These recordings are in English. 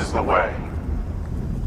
is the way.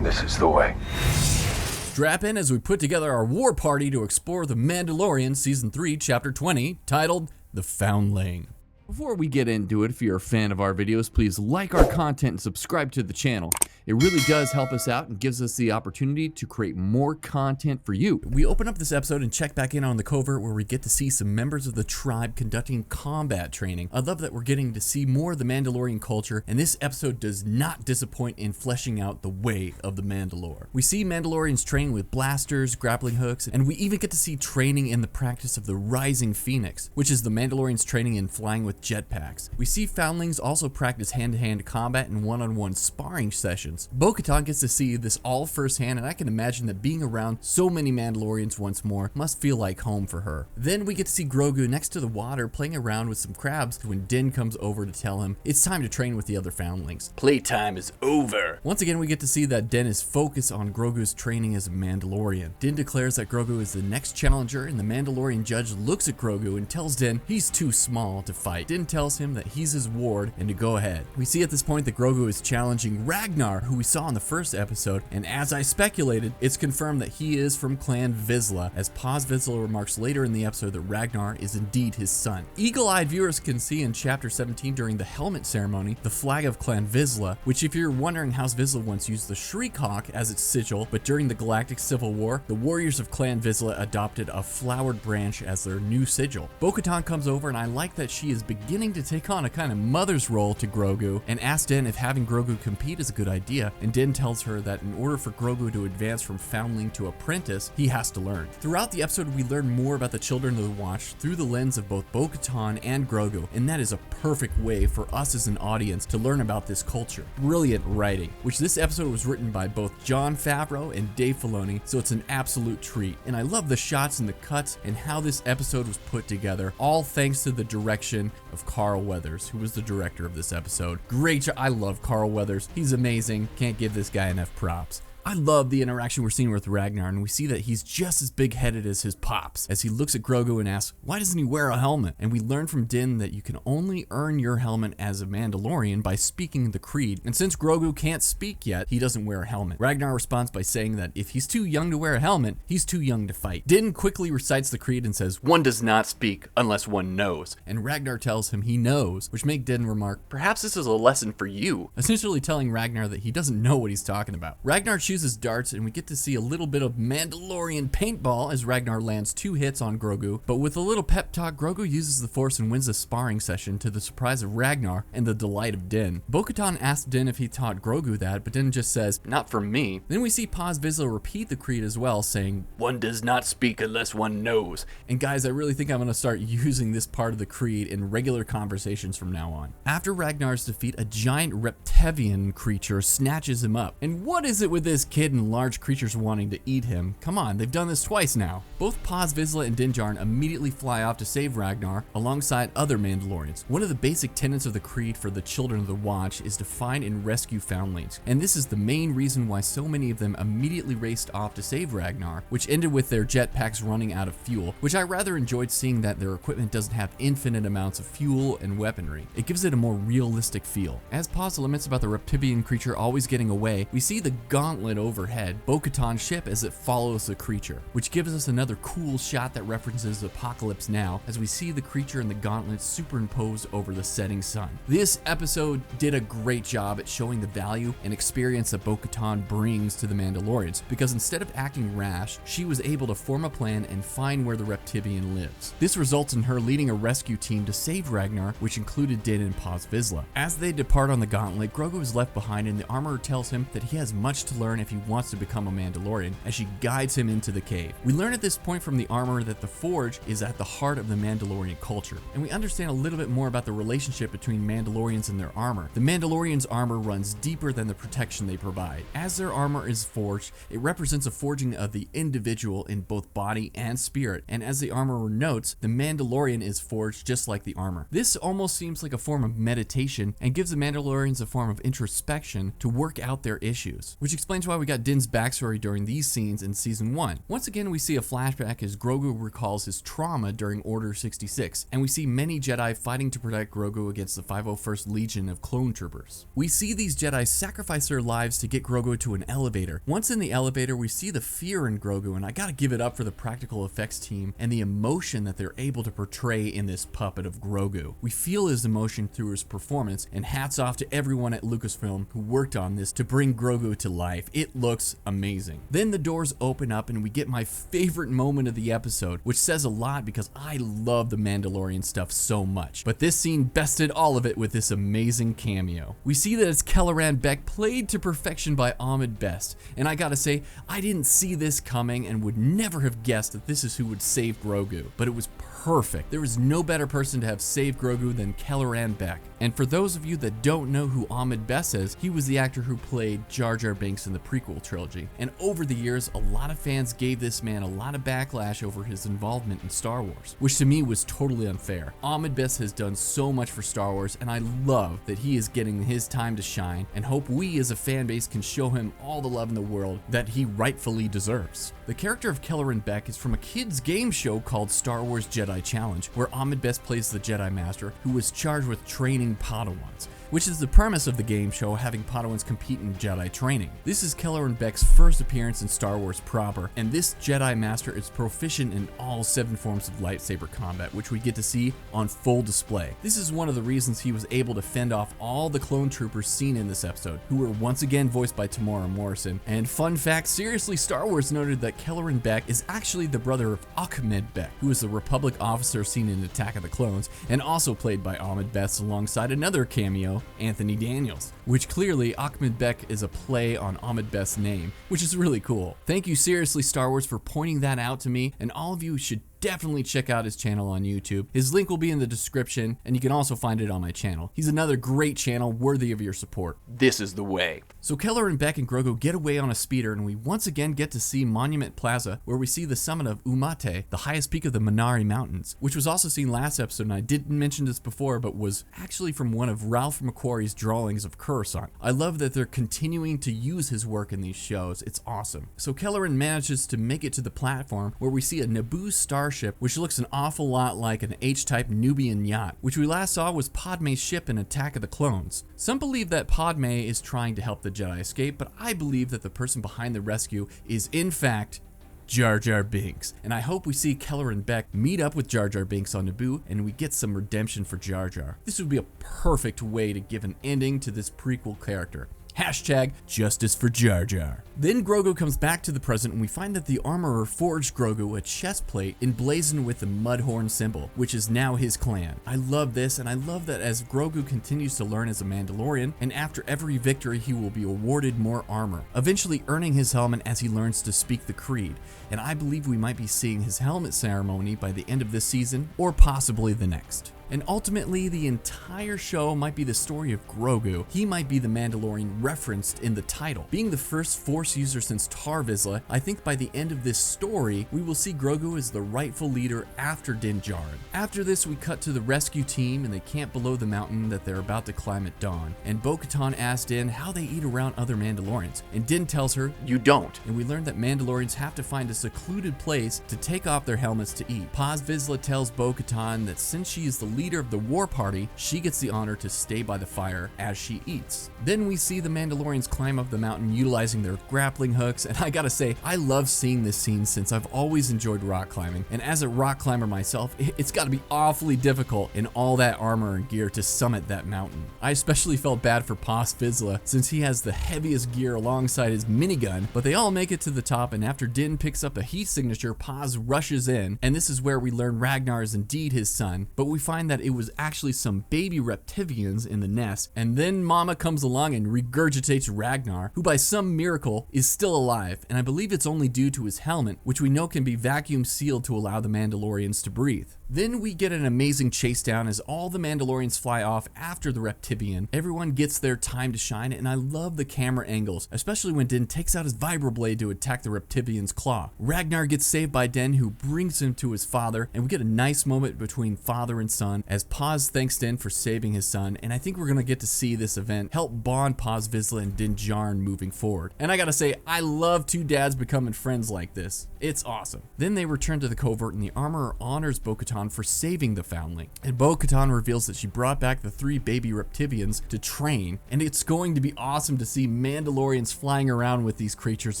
This is the way. Strap in as we put together our war party to explore The Mandalorian Season 3, Chapter 20, titled The Foundling. Before we get into it, if you're a fan of our videos, please like our content and subscribe to the channel. It really does help us out and gives us the opportunity to create more content for you. We open up this episode and check back in on the covert where we get to see some members of the tribe conducting combat training. I love that we're getting to see more of the Mandalorian culture, and this episode does not disappoint in fleshing out the way of the Mandalore. We see Mandalorians training with blasters, grappling hooks, and we even get to see training in the practice of the Rising Phoenix, which is the Mandalorians training in flying with jetpacks. We see Foundlings also practice hand-to-hand combat and one-on-one sparring sessions. Bo-Katan gets to see this all firsthand, and I can imagine that being around so many Mandalorians once more must feel like home for her. Then we get to see Grogu next to the water playing around with some crabs when Din comes over to tell him it's time to train with the other Foundlings. Playtime is over. Once again, we get to see that Din is focused on Grogu's training as a Mandalorian. Din declares that Grogu is the next challenger, and the Mandalorian judge looks at Grogu and tells Din he's too small to fight. Din tells him that he's his ward and to go ahead. We see at this point that Grogu is challenging Ragnar, who we saw in the first episode, and as I speculated, it's confirmed that he is from Clan Vizsla, as Paz Vizsla remarks later in the episode that Ragnar is indeed his son. Eagle-eyed viewers can see in Chapter 17 during the helmet ceremony the flag of Clan Vizsla, which if you're wondering, House Vizsla once used the Shriekhawk as its sigil, but during the Galactic Civil War, the warriors of Clan Vizsla adopted a flowered branch as their new sigil. Bo-Katan comes over, and I like that she is beginning to take on a kind of mother's role to Grogu, and asks Din if having Grogu compete is a good idea, and Din tells her that in order for Grogu to advance from Foundling to Apprentice, he has to learn. Throughout the episode, we learn more about the Children of the Watch through the lens of both Bo-Katan and Grogu, and that is a perfect way for us as an audience to learn about this culture. Brilliant writing, which this episode was written by both Jon Favreau and Dave Filoni, so it's an absolute treat. And I love the shots and the cuts and how this episode was put together, all thanks to the direction of Carl Weathers, who was the director of this episode. Great job. I love Carl Weathers. He's amazing. Can't give this guy enough props. I love the interaction we're seeing with Ragnar, and we see that he's just as big-headed as his pops as he looks at Grogu and asks, why doesn't he wear a helmet? And we learn from Din that you can only earn your helmet as a Mandalorian by speaking the creed, and since Grogu can't speak yet, he doesn't wear a helmet. Ragnar responds by saying that if he's too young to wear a helmet, he's too young to fight. Din quickly recites the creed and says, one does not speak unless one knows, and Ragnar tells him he knows, which makes Din remark, perhaps this is a lesson for you, essentially telling Ragnar that he doesn't know what he's talking about. Ragnar chooses darts, and we get to see a little bit of Mandalorian paintball as Ragnar lands 2 hits on Grogu, but with a little pep talk, Grogu uses the Force and wins a sparring session to the surprise of Ragnar and the delight of Din. Bo-Katan asks Din if he taught Grogu that, but Din just says, not from me. Then we see Paz Vizsla repeat the creed as well, saying, one does not speak unless one knows. And guys, I really think I'm going to start using this part of the creed in regular conversations from now on. After Ragnar's defeat, a giant reptilian creature snatches him up. And what is it with this kid and large creatures wanting to eat him? Come on, they've done this twice now. Both Paz Vizsla and Din Djarin immediately fly off to save Ragnar alongside other Mandalorians. One of the basic tenets of the creed for the Children of the Watch is to find and rescue Foundlings, and this is the main reason why so many of them immediately raced off to save Ragnar, which ended with their jetpacks running out of fuel, which I rather enjoyed seeing that their equipment doesn't have infinite amounts of fuel and weaponry. It gives it a more realistic feel. As Paz laments about the reptilian creature always getting away, we see the gauntlet overhead, Bo-Katan's ship, as it follows the creature, which gives us another cool shot that references Apocalypse Now as we see the creature and the gauntlet superimposed over the setting sun. This episode did a great job at showing the value and experience that Bo-Katan brings to the Mandalorians, because instead of acting rash, she was able to form a plan and find where the reptilian lives. This results in her leading a rescue team to save Ragnar, which included Din and Paz Vizsla. As they depart on the gauntlet, Grogu is left behind, and the armorer tells him that he has much to learn if he wants to become a Mandalorian, as she guides him into the cave. We learn at this point from the armorer that the Forge is at the heart of the Mandalorian culture, and we understand a little bit more about the relationship between Mandalorians and their armor. The Mandalorians' armor runs deeper than the protection they provide. As their armor is forged, it represents a forging of the individual in both body and spirit, and as the armorer notes, the Mandalorian is forged just like the armor. This almost seems like a form of meditation and gives the Mandalorians a form of introspection to work out their issues, which explains why we got Din's backstory during these scenes in Season 1. Once again, we see a flashback as Grogu recalls his trauma during Order 66, and we see many Jedi fighting to protect Grogu against the 501st Legion of clone troopers. We see these Jedi sacrifice their lives to get Grogu to an elevator. Once in the elevator, we see the fear in Grogu, and I gotta give it up for the practical effects team and the emotion that they're able to portray in this puppet of Grogu. We feel his emotion through his performance, and hats off to everyone at Lucasfilm who worked on this to bring Grogu to life. It looks amazing. Then the doors open up and we get my favorite moment of the episode, which says a lot because I love the Mandalorian stuff so much. But this scene bested all of it with this amazing cameo. We see that it's Kelleran Beck, played to perfection by Ahmed Best, and I gotta say, I didn't see this coming and would never have guessed that this is who would save Grogu, but it was perfect. There was no better person to have saved Grogu than Kelleran Beck. And for those of you that don't know who Ahmed Best is, he was the actor who played Jar Jar Binks in the prequel trilogy. And over the years, a lot of fans gave this man a lot of backlash over his involvement in Star Wars, which to me was totally unfair. Ahmed Best has done so much for Star Wars, and I love that he is getting his time to shine, and hope we as a fan base can show him all the love in the world that he rightfully deserves. The character of Kelleran Beck is from a kids game show called Star Wars Jedi Challenge, where Ahmed Best plays the Jedi Master who was charged with training Padawans, which is the premise of the game show, having Padawans compete in Jedi training. This is Kelleran Beck's first appearance in Star Wars proper, and this Jedi Master is proficient in all 7 forms of lightsaber combat, which we get to see on full display. This is one of the reasons he was able to fend off all the clone troopers seen in this episode, who were once again voiced by Tamora Morrison. And fun fact, seriously, Star Wars noted that Kelleran Beck is actually the brother of Ahmed Beck, who is the Republic officer seen in Attack of the Clones, and also played by Ahmed Best alongside another cameo, Anthony Daniels, which clearly Ahmed Beck is a play on Ahmed Best's name, which is really cool. Thank you seriously, Star Wars, for pointing that out to me, and all of you should definitely check out his channel on YouTube. His link will be in the description, and you can also find it on my channel. He's another great channel worthy of your support. This is the way. So Kelleran Beck and Grogu get away on a speeder, and we once again get to see Monument Plaza, where we see the summit of Umate, the highest peak of the Minari Mountains, which was also seen last episode, and I didn't mention this before, but was actually from one of Ralph McQuarrie's drawings of Coruscant. I love that they're continuing to use his work in these shows. It's awesome. So Kelleran manages to make it to the platform, where we see a Naboo starship, which looks an awful lot like an H-type Nubian yacht, which we last saw was Padme's ship in Attack of the Clones. Some believe that Padme is trying to help the Jedi escape, but I believe that the person behind the rescue is in fact Jar Jar Binks, and I hope we see Kelleran Beck meet up with Jar Jar Binks on Naboo and we get some redemption for Jar Jar. This would be a perfect way to give an ending to this prequel character. Hashtag justice for Jar Jar. Then Grogu comes back to the present, and we find that the armorer forged Grogu a chest plate emblazoned with the Mudhorn symbol, which is now his clan. I love this, and I love that as Grogu continues to learn as a Mandalorian, and after every victory he will be awarded more armor, eventually earning his helmet as he learns to speak the creed. And I believe we might be seeing his helmet ceremony by the end of this season, or possibly the next. And ultimately, the entire show might be the story of Grogu. He might be the Mandalorian referenced in the title. Being the first Force user since Tar Vizsla, I think by the end of this story, we will see Grogu as the rightful leader after Din Djarin. After this, we cut to the rescue team, and they camp below the mountain that they're about to climb at dawn. And Bo-Katan asks Din how they eat around other Mandalorians, and Din tells her, "You don't." And we learn that Mandalorians have to find a secluded place to take off their helmets to eat. Paz Vizsla tells Bo-Katan that since she is the leader of the war party, she gets the honor to stay by the fire as she eats. Then we see the Mandalorians climb up the mountain utilizing their grappling hooks, and I gotta say, I love seeing this scene since I've always enjoyed rock climbing, and as a rock climber myself, it's gotta be awfully difficult in all that armor and gear to summit that mountain. I especially felt bad for Paz Vizsla since he has the heaviest gear alongside his minigun, but they all make it to the top, and after Din picks up a heat signature, Paz rushes in, and this is where we learn Ragnar is indeed his son, but we find that it was actually some baby Reptivians in the nest, and then Mama comes along and regurgitates Ragnar, who by some miracle is still alive, and I believe it's only due to his helmet, which we know can be vacuum sealed to allow the Mandalorians to breathe. Then we get an amazing chase down as all the Mandalorians fly off after the Reptivian. Everyone gets their time to shine, and I love the camera angles, especially when Din takes out his vibroblade to attack the Reptivian's claw. Ragnar gets saved by Den, who brings him to his father, and we get a nice moment between father and son, Bo-Katan as Paz thanks Din for saving his son, and I think we're gonna get to see this event help bond Paz Vizsla and Din Djarin moving forward. And I gotta say, I love two dads becoming friends like this. It's awesome. Then they return to the covert and the armorer honors Bo-Katan for saving the Foundling. And Bo-Katan reveals that she brought back the 3 baby Reptivians to train, and it's going to be awesome to see Mandalorians flying around with these creatures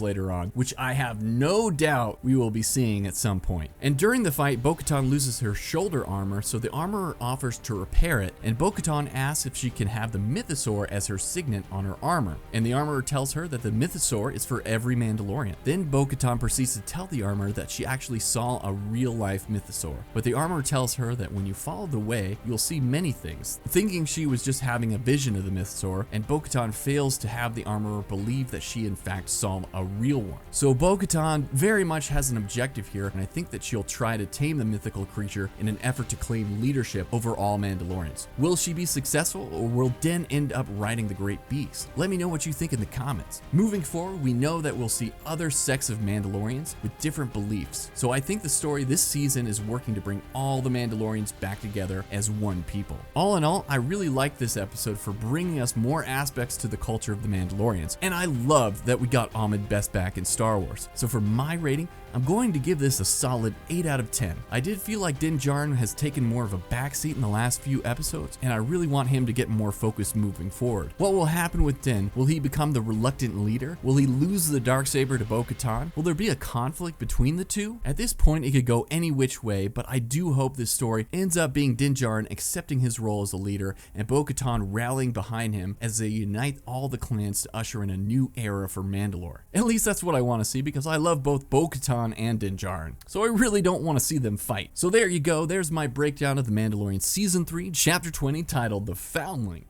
later on, which I have no doubt we will be seeing at some point. And during the fight, Bo-Katan loses her shoulder armor, so the armorer offers to repair it, and Bo-Katan asks if she can have the mythosaur as her signet on her armor. And the armorer tells her that the mythosaur is for every Mandalorian. Then Bo-Katan proceeds to tell the armorer that she actually saw a real-life mythosaur. But the armorer tells her that when you follow the way, you'll see many things. Thinking she was just having a vision of the mythosaur, and Bo-Katan fails to have the armorer believe that she in fact saw a real one. So Bo-Katan very much has an objective here, and I think that she'll try to tame the mythical creature in an effort to claim leadership over all Mandalorians. Will she be successful, or will Din end up riding the great beast? Let me know what you think in the comments. Moving forward, we know that we'll see other sects of Mandalorians with different beliefs, so I think the story this season is working to bring all the Mandalorians back together as one people. All in all, I really like this episode for bringing us more aspects to the culture of the Mandalorians, and I loved that we got Ahmed Best back in Star Wars. So for my rating, I'm going to give this a solid 8 out of 10. I did feel like Din Djarin has taken more of a backseat in the last few episodes, and I really want him to get more focused moving forward. What will happen with Din? Will he become the reluctant leader? Will he lose the Darksaber to Bo-Katan? Will there be a conflict between the two? At this point, it could go any which way, but I do hope this story ends up being Din Djarin accepting his role as a leader and Bo-Katan rallying behind him as they unite all the clans to usher in a new era for Mandalore. At least that's what I want to see, because I love both Bo-Katan and Din Djarin, so I really don't want to see them fight. So there you go, there's my breakdown of The Mandalorian Season 3, Chapter 20, titled The Foundling.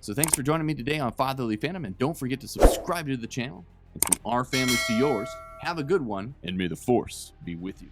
So thanks for joining me today on Fatherly Fandom, and don't forget to subscribe to the channel. And from our families to yours, have a good one, and may the Force be with you.